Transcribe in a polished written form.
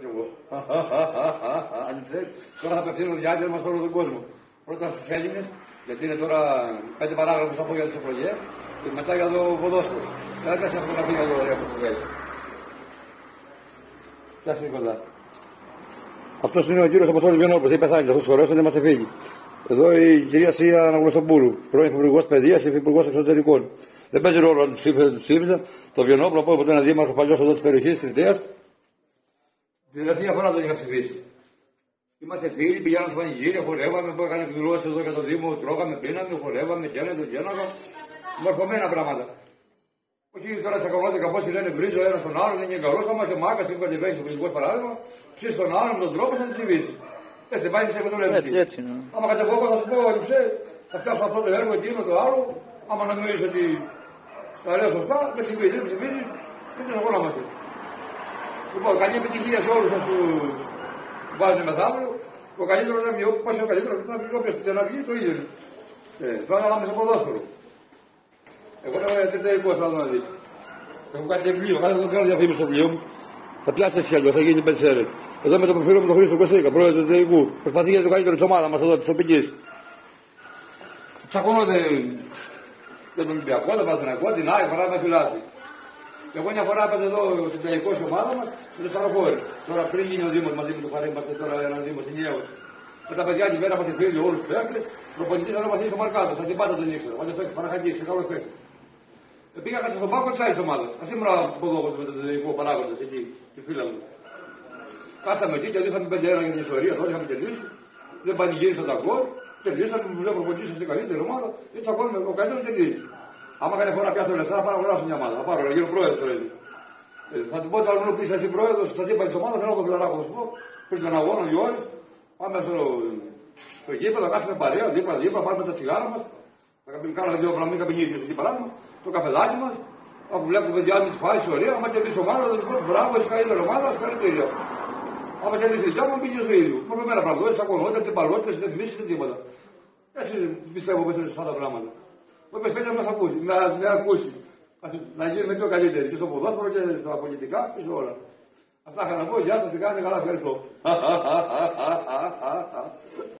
και εγώ. Αν ξέρεις, τώρα θα απευθύνω διάγγελμα σε όλο τον κόσμο. Πρώτα στους Έλληνες, γιατί είναι τώρα 5 παράγραφους από για τις εκλογές, και μετά για το ποδόσφαιρο. Δεν θα σε φωτογραφία για το ωραίο που βγαίνει. Πιάσε Νικολά. Αυτός είναι ο κύριος Αποστόλης Βιονόπουλος, έχει πεθάνει, αυτός χωρός δεν μας εφήγει. Εδώ η κυρία Σία Αναγνωστοπούλου, πρώην Υπουργός Παιδείας και Υπουργός Εξωτερικών. Δεν παίζει ρόλο αν του ψήφιζα. Το Βιονόπουλο από ποτέ ένα δήμαρχο παλιός εδώ της περιοχής της Τριτέας. Την τελευταία φορά τον είχα ψηφίσει. Είμαστε φίλοι, πηγαίναμε στα πανηγύρια, χορεύαμε, που έκανε εκδηλώσεις εδώ για το Δήμο, τρώγαμε, πίναμε, χορεύαμε, καίνε, μορφωμένα πράγματα. Όχι τώρα τσακωνόταν κάπως λένε βρίζω ένα στον άλλον, δεν είναι καλό, άμα είσαι μάκα, δεν κατεβαίνει στο πολιτικό παράδειγμα, ψήσει τον άλλον με τον τρόπο να την ψηφίσει. Έτσι πάει σε αυτό το λέμε. Έτσι είναι. Άμα κατεβώ, θα σου πω, θα φτιάξω αυτό το έργο, εκείνο το άλλο, άμα νομίζεις ότι στα λέω σωστά, με ψηφίζει, δεν ψηφίζει, δεν ασχολούμαστε. Λοιπόν, καλή επιτυχία σε όλους όσους βάζουν μεθαύριο. Το καλύτερο να μειώσει, πώς είναι ο καλύτερος, να βγει όποιος να βγει, το ίδιο είναι. Τώρα να πάμε στο ποδόσφαιρο. Εγώ είμαι τετραϊκός, θα δω να δεις. Έχω κάτι βιβλίο, κάθε δεν κάνω διαφήμιση στο βιβλίο μου. Θα πιάσει έτσι κι αλλιώς, θα γίνει bestseller. Εδώ με το προφίλ μου τον Χρήστο Κωστίκα, πρόεδρο του τετραϊκού. Προσπαθεί για το καλύτερο της ομάδας μας εδώ, της τοπικής. Τσακώνονται για τον Ολυμπιακό, τον Παναθηναϊκό, την ΑΕΚ, παρά με φυλάσει. Και εγώ μια φορά έπαιζε εδώ το τετραϊκό στην ομάδα μας με το Σαροχώρη. Τώρα πριν γίνει ο Δήμος μαζί με το Χαρή, είμαστε τώρα ένα Δήμος ενιαίος. Με τα παιδιά την πέρα μας εφήλει όλους τους παίκτες, προπονητής θα μας στο Μαρκάτο, θα την πάντα τον ήξερα. Όταν παίξει Παναχαντή, σε καλό παίκτη. Πήγα κάτω στον πάγκο της άλλης ομάδας. Ας ήμουν από εδώ με τον τελικό παράγοντας εκεί, τη φίλα μου. Κάτσαμε εκεί και δίσαμε 5-1 για την ιστορία, τώρα είχαμε τελειώσει. Δεν πανηγύρισαν τα γκολ, τελειώσαμε, μου λέω προπονητής στην καλύτερη ομάδα, έτσι τσακώνουμε ο καλύτερος τελειώσει. Άμα κάθε φορά πιάσω λεφτά, θα πάρω να αγοράσω μια ομάδα. Θα πάρω, γίνω πρόεδρος τώρα. Θα του πω το άλλο που είσαι εσύ πρόεδρος, θα τύπα της ομάδας, θέλω το φιλαράκο να σου πω, πριν τον αγώνα, 2 ώρες. Πάμε στο γήπεδο, θα κάτσουμε παρέα, δίπλα, πάρουμε τα τσιγάρα μας. Θα κάνουμε δύο πραγματικά καπινίδια εκεί παράδειγμα, το καφεδάκι μας. Όπου βλέπουμε παιδιά μου τις πάει, ωραία. Άμα κερδίσει ομάδα, θα του πω μπράβο, είσαι καλύτερη ομάδα, συγχαρητήρια. Άμα κερδίσει η δικιά μου, πήγε στο ίδιο. Μόνο μέρα πράγμα, δεν τσακωνόταν, δεν παλότες, δεν μίσεις, δεν τίποτα. Έτσι πιστεύω πως είναι σωστά τα πράγματα. Όποιος θέλει να μας ακούσει, να ακούσει. Να γίνουμε πιο καλύτεροι και στο ποδόσφαιρο και στα πολιτικά και σε όλα. Αυτά είχα να πω. Γεια σας, κάνετε καλά, ευχαριστώ.